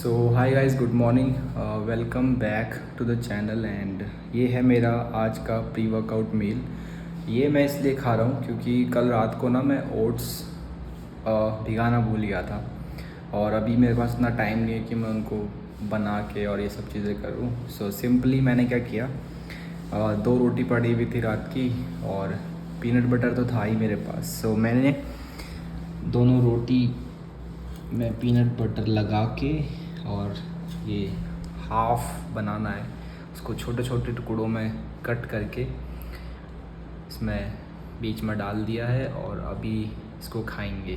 So hi guys, good morning, welcome back to the channel. And ये है मेरा आज का प्री वर्कआउट मील। ये मैं इसलिए खा रहा हूँ क्योंकि कल रात को ना मैं ओट्स भिगाना भूल गया था और अभी मेरे पास इतना टाइम नहीं है कि मैं उनको बना के और ये सब चीज़ें करूँ। सो सिंपली मैंने क्या किया, 2 रोटी पड़ी हुई थी रात की और पीनट बटर तो था ही मेरे पास। सो मैंने दोनों रोटी में पीनट बटर लगा के और ये हाफ बनाना है, उसको छोटे छोटे टुकड़ों में कट करके इसमें बीच में डाल दिया है और अभी इसको खाएंगे।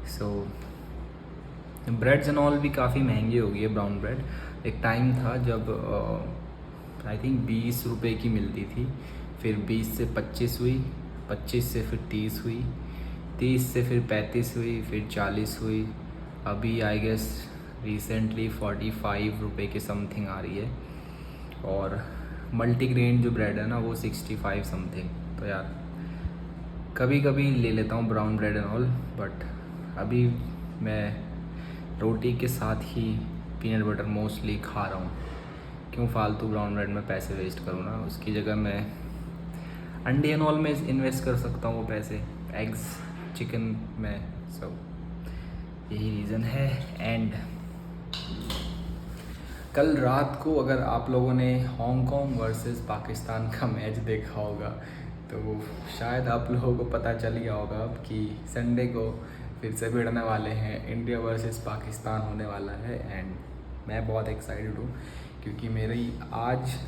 सो ब्रेड्स एंड ऑल भी काफ़ी महंगी हो गई है। ब्राउन ब्रेड एक टाइम था जब आई थिंक 20 रुपये की मिलती थी, फिर 20 से 25 हुई, 25 से फिर 30 हुई, 30 से फिर 35 हुई, फिर 40 हुई, अभी आई गेस रिसेंटली 45 रुपये के समथिंग आ रही है। और मल्टीग्रेन जो ब्रेड है ना वो 65 समथिंग। तो यार कभी कभी ले लेता हूँ brown bread and all, but अभी मैं रोटी के साथ ही पीनट बटर मोस्टली खा रहा हूँ। क्यों फालतू ब्राउन ब्रेड में पैसे वेस्ट करूँ ना, उसकी जगह मैं अंडे एंड ऑल में इन्वेस्ट कर सकता हूँ वो पैसे, एग्स चिकन में। सो यही रीज़न है। एंड कल रात को अगर आप लोगों ने हांगकांग वर्सेस पाकिस्तान का मैच देखा होगा तो शायद आप लोगों को पता चल गया होगा अब कि संडे को फिर से भिड़ने वाले हैं, इंडिया वर्सेस पाकिस्तान होने वाला है। एंड मैं बहुत एक्साइटेड हूँ क्योंकि मेरी आज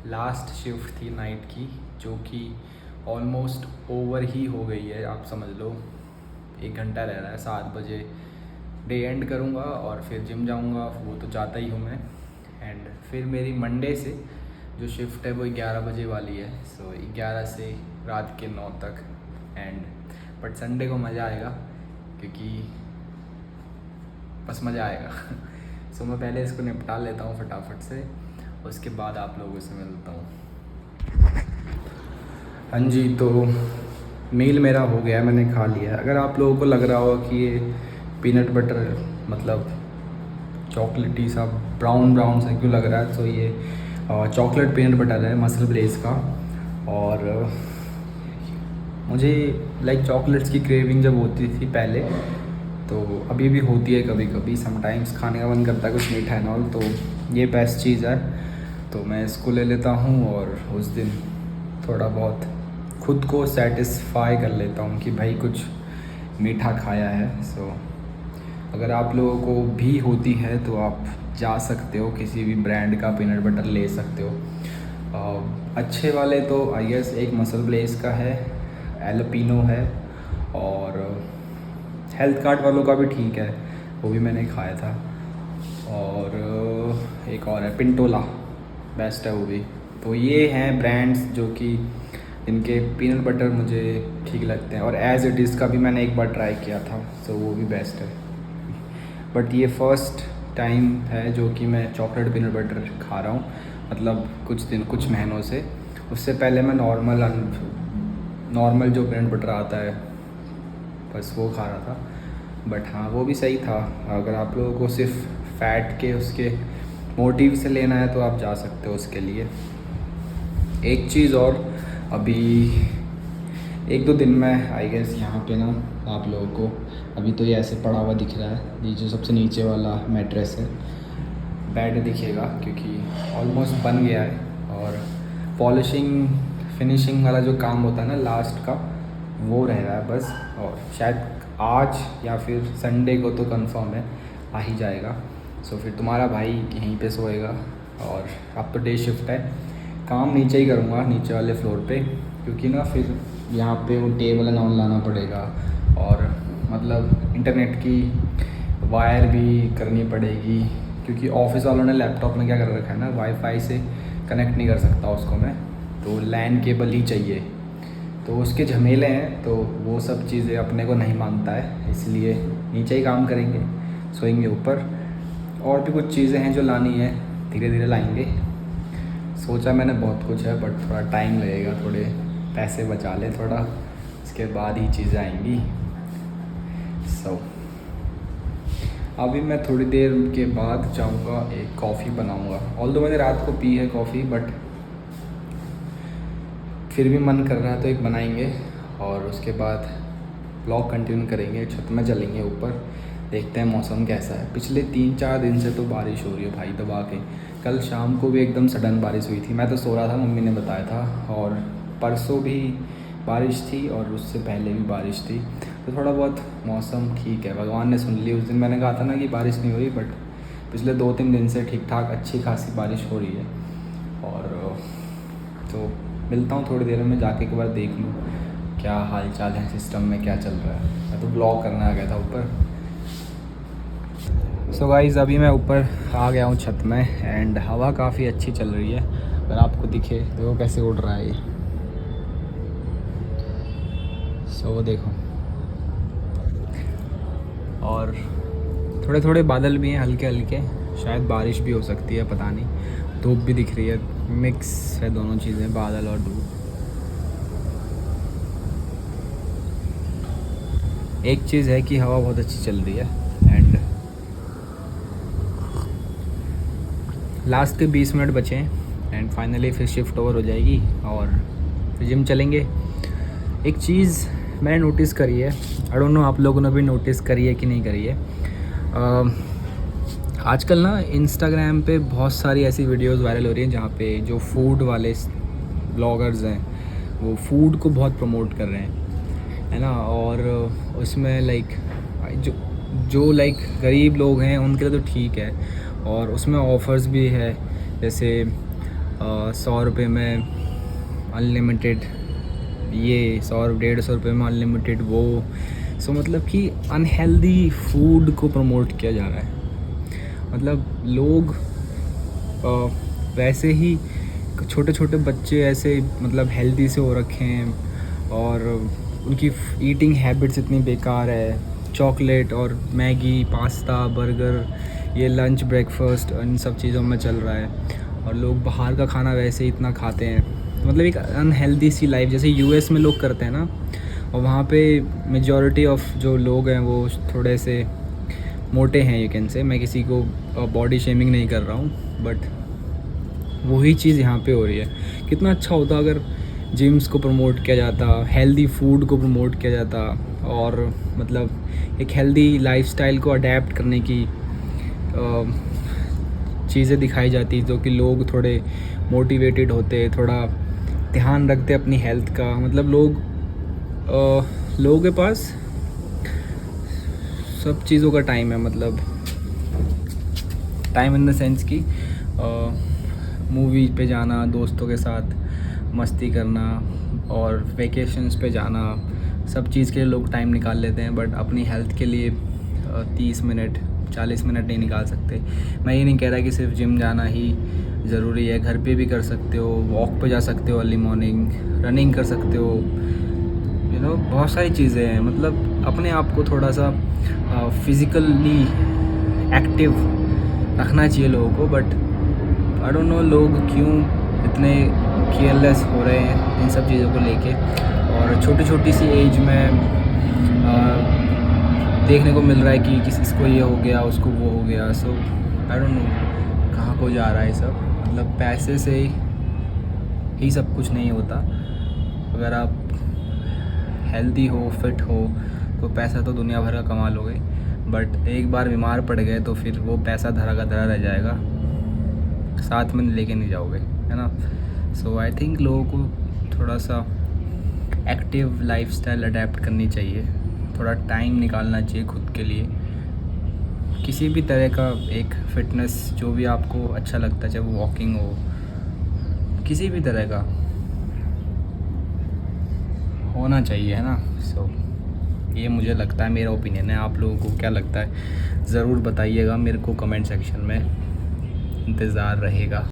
लास्ट शिफ्ट थी नाइट की, जो कि ऑलमोस्ट ओवर ही हो गई है। आप समझ लो 1 घंटा रह रहा है, 7 बजे डे एंड करूँगा और फिर जिम जाऊँगा, वो तो जाता ही हूँ मैं। एंड फिर मेरी मंडे से जो शिफ्ट है वो 11 बजे वाली है। सो 11 से रात के 9 तक। एंड बट संडे को मज़ा आएगा क्योंकि बस मज़ा आएगा। सो मैं पहले इसको निपटा लेता हूँ फटाफट से, उसके बाद आप लोगों से मिलता हूँ। हाँ जी, तो मील मेरा हो गया, मैंने खा लिया। अगर आप लोगों को लग रहा हो कि ये पीनट बटर मतलब चॉकलेटी सा ब्राउन ब्राउन सा क्यों लग रहा है, तो ये चॉकलेट पीनट बटर है मसल ब्लेस का। और मुझे लाइक चॉकलेट्स की क्रेविंग जब होती थी पहले, तो अभी भी होती है कभी कभी, समटाइम्स खाने का मन करता है कुछ मीठा एंड ऑल, तो ये बेस्ट चीज़ है। तो मैं इसको ले लेता हूँ और उस दिन थोड़ा बहुत खुद को सेटिस्फाई कर लेता हूँ कि भाई कुछ मीठा खाया है। सो अगर आप लोगों को भी होती है तो आप जा सकते हो, किसी भी ब्रांड का पीनट बटर ले सकते हो। अच्छे वाले तो आई गेस एक मसल ब्लेस का है, एलपिनो है, और हेल्थ कार्ड वालों का भी ठीक है, वो भी मैंने खाया था। और एक और है पिंटोला, बेस्ट है वो भी। तो ये हैं ब्रांड्स जो कि इनके पीनट बटर मुझे ठीक लगते हैं। और एज़ इट इज़ का भी मैंने एक बार ट्राई किया था, सो वो भी बेस्ट है। बट ये फर्स्ट टाइम है जो कि मैं चॉकलेट पीनट बटर खा रहा हूँ, मतलब कुछ महीनों से। उससे पहले मैं नॉर्मल जो पीनट बटर आता है बस वो खा रहा था। बट हाँ, वो भी सही था। अगर आप लोगों को सिर्फ फैट के उसके मोटिव से लेना है तो आप जा सकते हो उसके लिए। एक चीज़ और, अभी 1-2 दिन में आई गेस यहाँ पे ना आप लोगों को, अभी तो ये ऐसे पड़ा हुआ दिख रहा है, ये जो सबसे नीचे वाला मैट्रेस है, बेड दिखेगा क्योंकि ऑलमोस्ट बन गया है। और पॉलिशिंग फिनिशिंग वाला जो काम होता है ना लास्ट का, वो रह रहा है बस। और शायद आज या फिर संडे को तो कंफर्म है आ ही जाएगा। सो फिर तुम्हारा भाई यहीं पे सोएगा। और अब तो डे शिफ्ट है, काम नीचे ही करूँगा, नीचे वाले फ्लोर पे, क्योंकि ना फिर यहाँ पे वो टेबल एंड ऑन लाना पड़ेगा और मतलब इंटरनेट की वायर भी करनी पड़ेगी, क्योंकि ऑफिस वालों ने लैपटॉप में क्या कर रखा है ना, वाईफाई से कनेक्ट नहीं कर सकता उसको मैं, तो लैन केबल ही चाहिए। तो उसके झमेले हैं, तो वो सब चीज़ें अपने को नहीं मानता है, इसलिए नीचे ही काम करेंगे, सोएंगे ऊपर। और भी कुछ चीज़ें हैं जो लानी है, धीरे धीरे लाएंगे। सोचा मैंने बहुत कुछ है, बट थोड़ा टाइम लगेगा, थोड़े पैसे बचा ले थोड़ा, इसके बाद ही चीज़ें आएंगी। सो अभी मैं थोड़ी देर के बाद जाऊंगा एक कॉफ़ी बनाऊंगा। ऑल्दो मैंने रात को पी है कॉफ़ी, बट फिर भी मन कर रहा है तो एक बनाएंगे और उसके बाद ब्लॉग कंटिन्यू करेंगे। छत में चलेंगे ऊपर, देखते हैं मौसम कैसा है। पिछले 3-4 दिन से तो बारिश हो रही है भाई दबा के। कल शाम को भी एकदम सडन बारिश हुई थी, मैं तो सो रहा था, मम्मी ने बताया था। और परसों भी बारिश थी और उससे पहले भी बारिश थी। तो थोड़ा बहुत मौसम ठीक है, भगवान ने सुन ली। उस दिन मैंने कहा था ना कि बारिश नहीं हुई, बट पिछले 2-3 दिन से ठीक ठाक अच्छी खासी बारिश हो रही है। और तो मिलता हूँ थोड़ी देर में, जाके एक बार देख लूँ क्या हाल चाल है, सिस्टम में क्या चल रहा है। मैं तो ब्लॉग करने आ गया था ऊपर। सो गाइज़ अभी मैं ऊपर आ गया हूँ छत में एंड हवा काफ़ी अच्छी चल रही है। अगर आपको दिखे देखो कैसे उड़ रहा है ये। सो देखो, और थोड़े थोड़े बादल भी हैं हल्के हल्के, शायद बारिश भी हो सकती है, पता नहीं। धूप भी दिख रही है, मिक्स है दोनों चीज़ें, बादल और धूप। एक चीज़ है कि हवा बहुत अच्छी चल रही है एंड लास्ट के 20 मिनट बचे हैं एंड फाइनली फिर शिफ्ट ओवर हो जाएगी और फिर जिम चलेंगे। एक चीज़ मैंने नोटिस करी है, आई डोंट नो आप लोगों ने भी नोटिस करी है कि नहीं करी है। आजकल ना इंस्टाग्राम पे बहुत सारी ऐसी वीडियोस वायरल हो रही हैं जहाँ पे जो फूड वाले ब्लॉगर्स हैं वो फूड को बहुत प्रमोट कर रहे हैं, है ना। और उसमें लाइक जो लाइक गरीब लोग हैं उनके लिए तो ठीक है, और उसमें ऑफ़र्स भी है, जैसे 100 रुपये में अनलिमिटेड ये, 100-150 रुपये में अनलिमिटेड वो। सो मतलब कि अनहेल्दी फूड को प्रमोट किया जा रहा है। मतलब लोग वैसे ही छोटे छोटे बच्चे ऐसे मतलब हेल्दी से हो रखे हैं और उनकी ईटिंग हैबिट्स इतनी बेकार है। चॉकलेट और मैगी, पास्ता, बर्गर, ये लंच ब्रेकफास्ट इन सब चीज़ों में चल रहा है। और लोग बाहर का खाना वैसे ही इतना खाते हैं, मतलब एक अनहेल्दी सी लाइफ जैसे यूएस में लोग करते हैं ना। और वहाँ पे मेजॉरिटी ऑफ जो लोग हैं वो थोड़े से मोटे हैं, यू कैन से। मैं किसी को बॉडी शेमिंग नहीं कर रहा हूँ, बट वही चीज़ यहाँ पे हो रही है। कितना अच्छा होता अगर जिम्स को प्रमोट किया जाता, हेल्दी फूड को प्रमोट किया जाता, और मतलब एक हेल्दी लाइफस्टाइल को अडेप्ट करने की चीज़ें दिखाई जाती, जो कि लोग थोड़े मोटिवेटेड होते, थोड़ा ध्यान रखते अपनी हेल्थ का। मतलब लोगों के पास सब चीज़ों का टाइम है, मतलब टाइम इन द सेंस कि मूवी पे जाना, दोस्तों के साथ मस्ती करना और वेकेशंस पे जाना, सब चीज़ के लिए लोग टाइम निकाल लेते हैं, बट अपनी हेल्थ के लिए 30 मिनट 40 मिनट नहीं निकाल सकते। मैं ये नहीं कह रहा कि सिर्फ जिम जाना ही ज़रूरी है, घर पे भी कर सकते हो, वॉक पे जा सकते हो अर्ली मॉर्निंग, रनिंग कर सकते हो, यू नो बहुत सारी चीज़ें हैं। मतलब अपने आप को थोड़ा सा फिज़िकली एक्टिव रखना चाहिए लोगों को, बट आई डोंट नो लोग क्यों इतने केयरलेस हो रहे हैं इन सब चीज़ों को लेके। और छोटी छोटी सी एज में देखने को मिल रहा है कि किसी को ये हो गया, उसको वो हो गया। सो आई डोंट नो कहाँ को जा रहा है सब। मतलब पैसे से ही सब कुछ नहीं होता। अगर आप हेल्दी हो, फिट हो, तो पैसा तो दुनिया भर का कमा लोगे, बट एक बार बीमार पड़ गए तो फिर वो पैसा धरा का धरा रह जाएगा, साथ में लेके नहीं जाओगे, है ना। सो आई थिंक लोगों को थोड़ा सा एक्टिव लाइफस्टाइल अडेप्ट करनी चाहिए, थोड़ा टाइम निकालना चाहिए खुद के लिए, किसी भी तरह का एक फ़िटनेस जो भी आपको अच्छा लगता है, चाहे वो वॉकिंग हो, किसी भी तरह का होना चाहिए, है ना। सो ये मुझे लगता है, मेरा ओपिनियन है। आप लोगों को क्या लगता है ज़रूर बताइएगा मेरे को कमेंट सेक्शन में, इंतज़ार रहेगा।